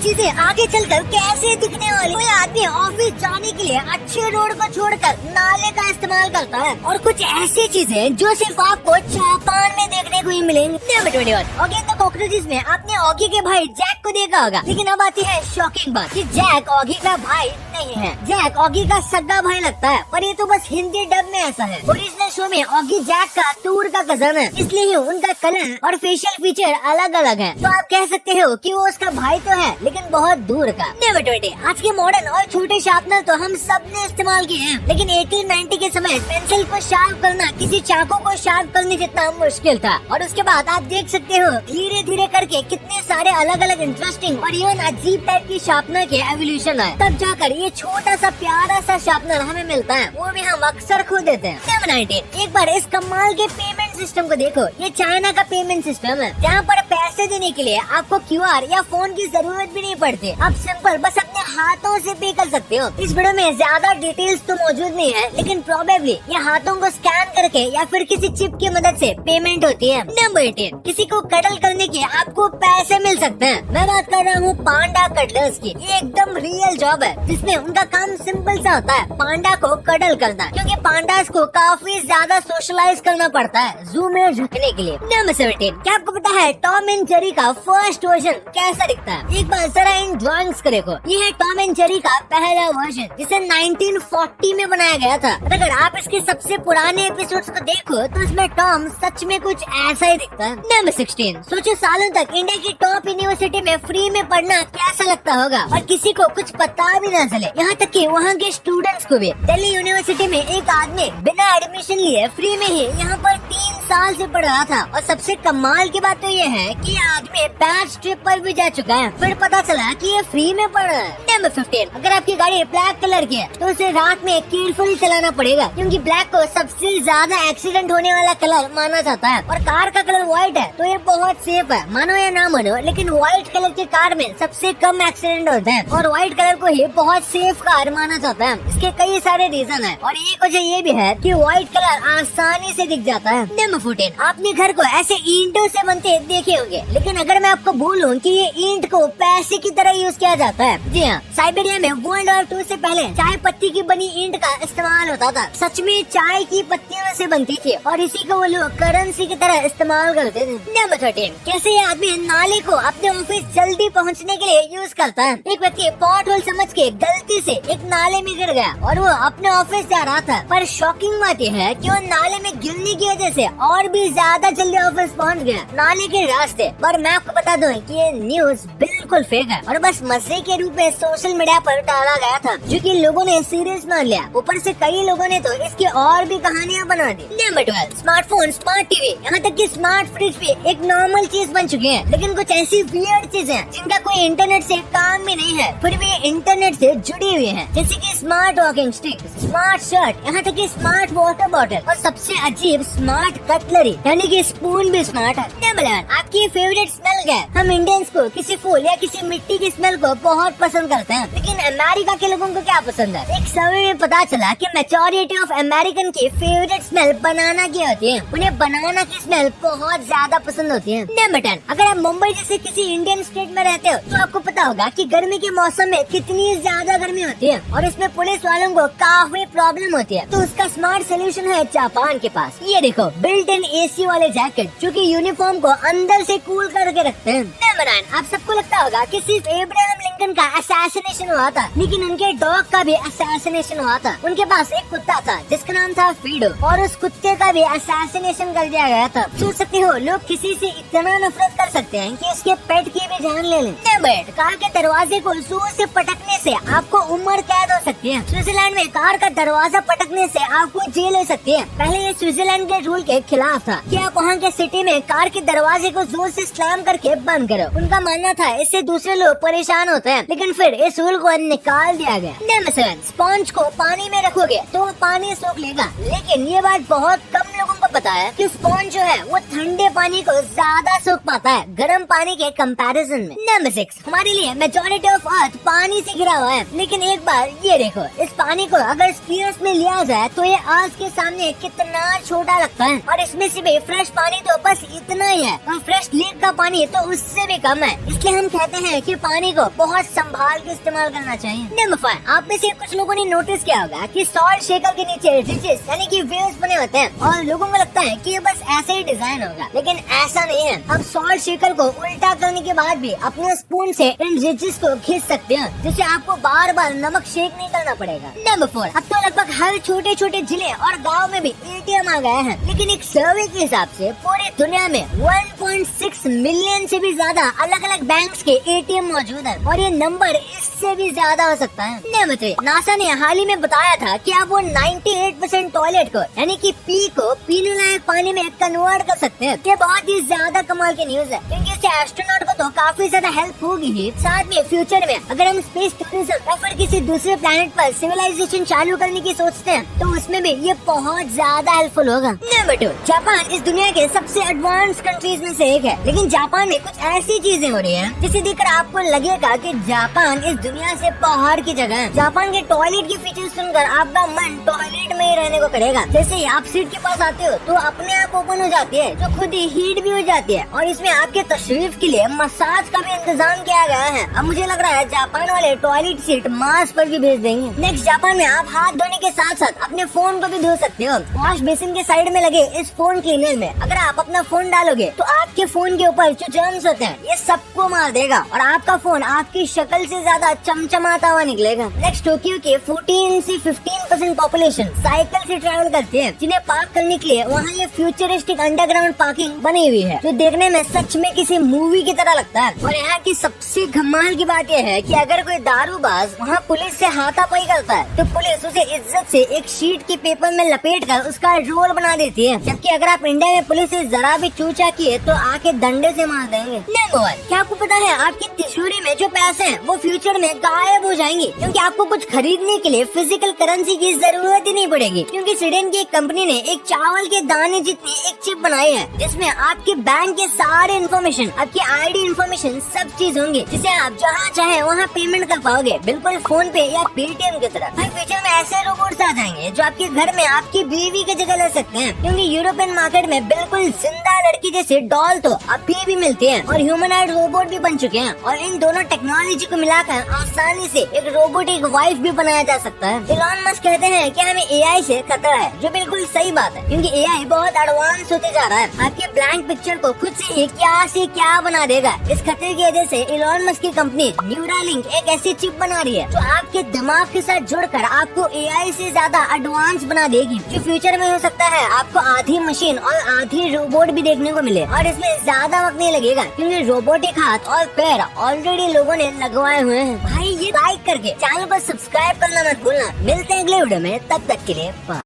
चीजें आगे चलकर कैसे दिखने वाली। कोई आदमी ऑफिस जाने के लिए अच्छे रोड को छोड़कर नाले का इस्तेमाल करता है, और कुछ ऐसी चीजें जो सिर्फ आपको जापान में देखने को ही मिलेंगी। नंबर 21, ऑगी द कॉकरोचेस में आपने ऑगी के भाई जैक को देखा होगा, लेकिन अब आती है शॉकिंग बात कि जैक ऑगी का भाई नहीं है। जैक ऑगी का सगा भाई लगता है, पर ये तो बस हिंदी डब में ऐसा है। ओरिजिनल शो में ऑगी जैक का दूर का कजन है, इसलिए ही उनका कलर और फेशियल फीचर अलग अलग है। तो आप कह सकते हो कि वो उसका भाई तो है, लेकिन बहुत दूर का। नंबर 20, आज के मॉडर्न और छोटे शार्पनर तो हम सब ने इस्तेमाल किए हैं, लेकिन 1890 के समय पेंसिल को शार्प करना किसी चाकू को शार्प करने जितना मुश्किल था। और उसके बाद आप देख सकते हो धीरे धीरे करके कितने सारे अलग अलग इंटरेस्टिंग और इवन अजीब टाइप की शार्पनर के एवोल्यूशन आए, तब जाकर ये छोटा सा प्यारा सा शार्पनर हमें मिलता है, वो भी हम अक्सर खो देते हैं। नंबर 19, एक बार इस कमाल के पेमेंट सिस्टम को देखो। ये चाइना का पेमेंट सिस्टम है, जहाँ पर पैसे देने के लिए आपको QR या फोन की जरूरत भी नहीं पड़ती। आप सिंपल बस अपने हाथों से पे कर सकते हो। इस वीडियो में ज्यादा डिटेल्स तो मौजूद नहीं है, लेकिन प्रोबेबली ये हाथों को स्कैन करके या फिर किसी चिप की मदद से पेमेंट होती है। नंबर 18, किसी को कटल करने के आपको पैसे मिल सकते हैं। मैं बात कर रहा हूँ पांडा कटलर्स की। ये एकदम रियल जॉब है, जिसमें उनका काम सिंपल सा होता है, पांडा को कटल करना, क्योंकि पांडास को काफी ज्यादा सोशलाइज करना पड़ता है जू में रखने के लिए। नंबर 17, क्या आपको पता है टॉम एंड जेरी का फर्स्ट वर्जन कैसा दिखता है? एक बार जरा इन ड्राइंग्स को देखो। ये है टॉम एंड जेरी का पहला वर्जन, जिसे 1940 में बनाया गया था। अगर आप इसके सबसे पुराने एपिसोड्स को देखो तो इसमें टॉम सच में कुछ ऐसा ही दिखता है। नंबर 16, सोचो सालों तक इंडिया की टॉप यूनिवर्सिटी में फ्री में पढ़ना कैसा लगता होगा, और किसी को कुछ पता भी न चले, यहाँ तक कि वहाँ के स्टूडेंट्स को भी। दिल्ली यूनिवर्सिटी में एक आदमी बिना एडमिशन लिए फ्री में ही यहाँ पर 3 साल से पढ़ रहा था, और सबसे कमाल की बात तो ये है कि ये आदमी बैच ट्रिप पर भी जा चुका है, फिर पता चला कि ये फ्री में पढ़ रहा है। नंबर 15, अगर आपकी गाड़ी ब्लैक कलर की है तो उसे रात में केयरफुली चलाना पड़ेगा, क्योंकि ब्लैक को सबसे ज्यादा एक्सीडेंट होने वाला कलर माना जाता है। और कार का कलर व्हाइट है तो ये बहुत सेफ है, मानो या ना मानो, लेकिन व्हाइट कलर की कार में सबसे कम एक्सीडेंट होते हैं, और व्हाइट कलर को ही बहुत सेफ कार माना जाता है। इसके कई सारे रीजन है, और एक वजह ये भी है कि व्हाइट कलर आसानी से दिख जाता है। नंबर 14, आपने घर को ऐसे ईंटों से बनते देखे होंगे, लेकिन अगर मैं आपको बोलूं कि ये ईंट को पैसे की तरह यूज किया जाता है, जी हाँ, साइबेरिया में वर्ल्ड वॉर 2 से पहले चाय पत्ती की बनी ईंट का इस्तेमाल होता था। सच में चाय की पत्तियों से बनती थी, और इसी को वो लोग करेंसी की तरह इस्तेमाल करते थे। नंबर 13, कैसे ये आदमी नाले को अपने ऑफिस जल्दी पहुंचने के लिए यूज करता है। एक व्यक्ति पॉट होल समझ के गलती से एक नाले में गिर गया, और वो अपने ऑफिस जा रहा था, पर शॉकिंग बात यह है कि वो नाले में गिरने की वजह से और भी ज्यादा जल्दी ऑफिस पहुंच गया नाले के रास्ते। पर मैं आपको बता दूं कि ये न्यूज बिल्कुल फेक है, और बस मजे के रूप में सोशल मीडिया पर डाला गया था, जो कि लोगों ने सीरियस मान लिया। ऊपर से कई लोगों ने तो इसकी और भी कहानियां बना दी। नंबर 12, स्मार्टफोन, स्मार्ट टीवी, यहाँ तक कि स्मार्ट फ्रिज भी एक नॉर्मल चीज बन चुकी है, लेकिन कुछ ऐसी वियर्ड चीजें जिनका कोई इंटरनेट से काम भी नहीं है, फिर भी इंटरनेट से जुड़ी हुई है, जैसे कि smart walking stick, smart shirt, यहाँ तक कि स्मार्ट वाटर बॉटल, और सबसे अजीब स्मार्ट कटलरी, यानी कि स्पून भी स्मार्ट है। नंबर 11, आपकी फेवरेट स्मेल क्या है? हम इंडियंस को किसी फूल या किसी मिट्टी की स्मेल को बहुत पसंद करते हैं, लेकिन अमेरिका के लोगों को क्या पसंद है? एक सर्वे में पता चला कि मेजॉरिटी ऑफ अमेरिकन की फेवरेट स्मेल बनाना की होती है। उन्हें बनाना की स्मेल बहुत ज्यादा पसंद होती है। नंबर 10, अगर आप मुंबई जैसे किसी इंडियन स्टेट में रहते हो तो आपको पता होगा कि गर्मी के मौसम में कितनी ज्यादा गर्मी होती है, और इसमें पुलिस वालों को काफी प्रॉब्लम होती है। तो उसका स्मार्ट सोल्यूशन है जापान के पास। ये देखो, बिल्ट इन AC वाले जैकेट, जो कि यूनिफॉर्म को अंदर से कूल करके रखते हैं। नंबर 9, आप सबको लगता होगा कि सिर्फ एब्राहम लिंकन का असैसिनेशन हुआ था, लेकिन उनके डॉग का भी असैसिनेशन हुआ था। उनके पास एक कुत्ता था जिसका नाम था फीडो, और उस कुत्ते का भी असैसिनेशन कर दिया गया था। सोच सकते हो लोग किसी से इतना नफरत कर सकते हैं कि उसके पेट की भी जान ले लें। नंबर 8, कार के दरवाजे को जोर से पटकने से आपको उम्र कैद हो सकती है। स्विट्जरलैंड में कार का दरवाजा पटकने से आपको जेल हो सकती है। पहले ये स्विट्जरलैंड के रूल के खिलाफ था कि आप वहाँ के सिटी में कार के दरवाजे को जोर से स्लैम करके बंद करो। उनका मानना था इससे दूसरे लोग परेशान होते हैं, लेकिन फिर इस रूल को निकाल दिया गया। नंबर 7, स्पॉन्ज को पानी में रखोगे तो वो पानी सोख लेगा, लेकिन ये बात बहुत कम लोगों को पता है कि स्पॉन्ज जो है वो ठंडे पानी को ज्यादा सोख पाता है गर्म पानी के कंपैरिजन में। नंबर 6, हमारे लिए मेजॉरिटी ऑफ अर्थ पानी से घिरा हुआ है, लेकिन एक बार ये देखो, इस पानी को अगर स्पीयर्स में लिया जाए तो ये अर्थ के सामने कितना छोटा लगता है, और इसमें से भी फ्रेश पानी तो बस इतना ही है, और फ्रेश लेक का पानी तो उससे भी कम है। इसलिए हम कहते हैं कि पानी को बहुत संभाल के इस्तेमाल करना चाहिए। नंबर 5, आप में से कुछ लोगों ने नोटिस किया होगा कि सॉल्ट शेकर के नीचे रिजेस यानी कि वेव्स बने होते हैं, और लोगों को लगता है कि ये बस ऐसे ही डिजाइन होगा, लेकिन ऐसा नहीं है। अब सॉल्ट शेकर को उल्टा करने के बाद भी अपने स्पून से इन रिजेस को खींच सकते हैं, जिससे आपको बार बार नमक शेक नहीं करना पड़ेगा। नंबर 4, अब तो लगभग हर छोटे छोटे जिले और गाँव में भी एटीएम आ गए हैं, लेकिन एक सर्वे के हिसाब से पूरी दुनिया में 1.6 मिलियन से भी ज्यादा अलग अलग बैंक्स के एटीएम मौजूद है, और ये नंबर इससे भी ज्यादा हो सकता है। नंबर 3, नासा ने हाल ही में बताया था कि आप वो 98% टॉयलेट को यानी कि पी को पीने लायक पानी में कन्वर्ट कर सकते हैं। ये बहुत ही ज्यादा कमाल की न्यूज है, क्योंकि इससे एस्ट्रोनॉट को तो काफी ज्यादा हेल्प होगी ही, साथ में फ्यूचर में अगर हम स्पेस टूरिज्म या फिर किसी दूसरे प्लेनेट पर सिविलाइजेशन चालू करने की सोचते हैं तो उसमें भी ये बहुत ज्यादा हेल्पफुल होगा। नंबर 2, जापान इस दुनिया के सबसे एडवांस कंट्रीज में से एक है, लेकिन जापान में कुछ ऐसी चीजें हो रही हैं जिसे देखकर आपको लगेगा कि जापान इस दुनिया से बाहर की जगह है। जापान के टॉयलेट की फीचर सुनकर आपका मन टॉयलेट में ही रहने को करेगा। जैसे ही आप सीट के पास आते हो तो अपने आप ओपन हो जाती है, जो खुद ही हीट भी हो जाती है, और इसमें आपके तशरीफ के लिए मसाज का भी इंतजाम किया गया है। अब मुझे लग रहा है जापान वाले टॉयलेट सीट मार्स पर भी भेज देंगे। नेक्स्ट, जापान में आप हाथ धोने के साथ साथ अपने फोन को भी धो सकते हो। वॉश बेसिन के साइड में लगे इस फोन क्लीनर में अगर आप अपना फोन डालोगे तो आपके फोन के ऊपर जो जर्म्स होते हैं ये सबको मार देगा, और आपका फोन आपकी शक्ल से ज्यादा चमचमाता हुआ निकलेगा। नेक्स्ट, टोक्यो के 14 से 15% पॉपुलेशन साइकिल से ट्रैवल करते हैं, जिन्हें पार्क करने के लिए वहाँ ये फ्यूचरिस्टिक अंडरग्राउंड पार्किंग बनी हुई है, जो देखने में सच में किसी मूवी की तरह लगता है। और यहाँ की सबसे कमाल की बात यह है कि अगर कोई दारूबाज वहाँ पुलिस से हाथापाई करता है तो पुलिस उसे इज्जत से एक शीट के पेपर में लपेट कर उसका रोल बना देती है, जबकि अगर आप इंडिया में पुलिस से जरा भी चूचा किए तो आके डंडे से मार देंगे। नंबर 1, क्या आपको पता है आपकी तिजोरी में जो पैसे हैं वो फ्यूचर में गायब हो जाएंगे, क्योंकि आपको कुछ खरीदने के लिए फिजिकल करेंसी की जरूरत ही नहीं पड़ेगी, क्योंकि स्वीडन की एक कंपनी ने एक चावल के दाने जितनी एक चिप बनाई है, जिसमें आपके बैंक के सारे इन्फॉर्मेशन, आपकी आईडी इन्फॉर्मेशन सब चीज होंगी, जिसे आप जहाँ चाहे वहाँ पेमेंट कर पाओगे, बिल्कुल फोन पे या पेटीएम की तरह। फ्यूचर में ऐसे रोबोट्स आ जाएंगे जो आपके घर में आपकी बीवी की जगह ले सकते हैं, क्योंकि यूरोपियन मार्केट में बिल्कुल जिंदा लड़की जैसे डॉल तो अभी भी मिलती है, और ह्यूमनॉइड रोबोट भी बन चुके हैं, और इन दोनों टेक्नोलॉजी को मिलाकर आसानी से एक रोबोटिक वाइफ भी बनाया जा सकता है। इलॉन मस्क कहते हैं कि हमें एआई से खतरा है, जो बिल्कुल सही बात है, क्योंकि एआई बहुत एडवांस होते जा रहा है, आपके ब्लैंक पिक्चर को खुद से क्या बना देगा। इस खतरे की वजह से इलॉन मस्क की कंपनी न्यूरालिंक एक ऐसी चिप बना रही है जो आपके दिमाग के साथ जुड़कर आपको एआई से ज्यादा एडवांस बना देगी, जो फ्यूचर में हो सकता है आपको आधी मशीन और आधी रोबोट भी देखने को मिले, और इसमें ज्यादा वक्त नहीं लगेगा, क्योंकि रोबोटिक हाथ और पैर ऑलरेडी लोगों ने लगवाए हुए हैं। भाई ये लाइक करके चैनल को सब्सक्राइब करना मत भूलना। मिलते हैं अगले वीडियो में, तब तक के लिए बाय।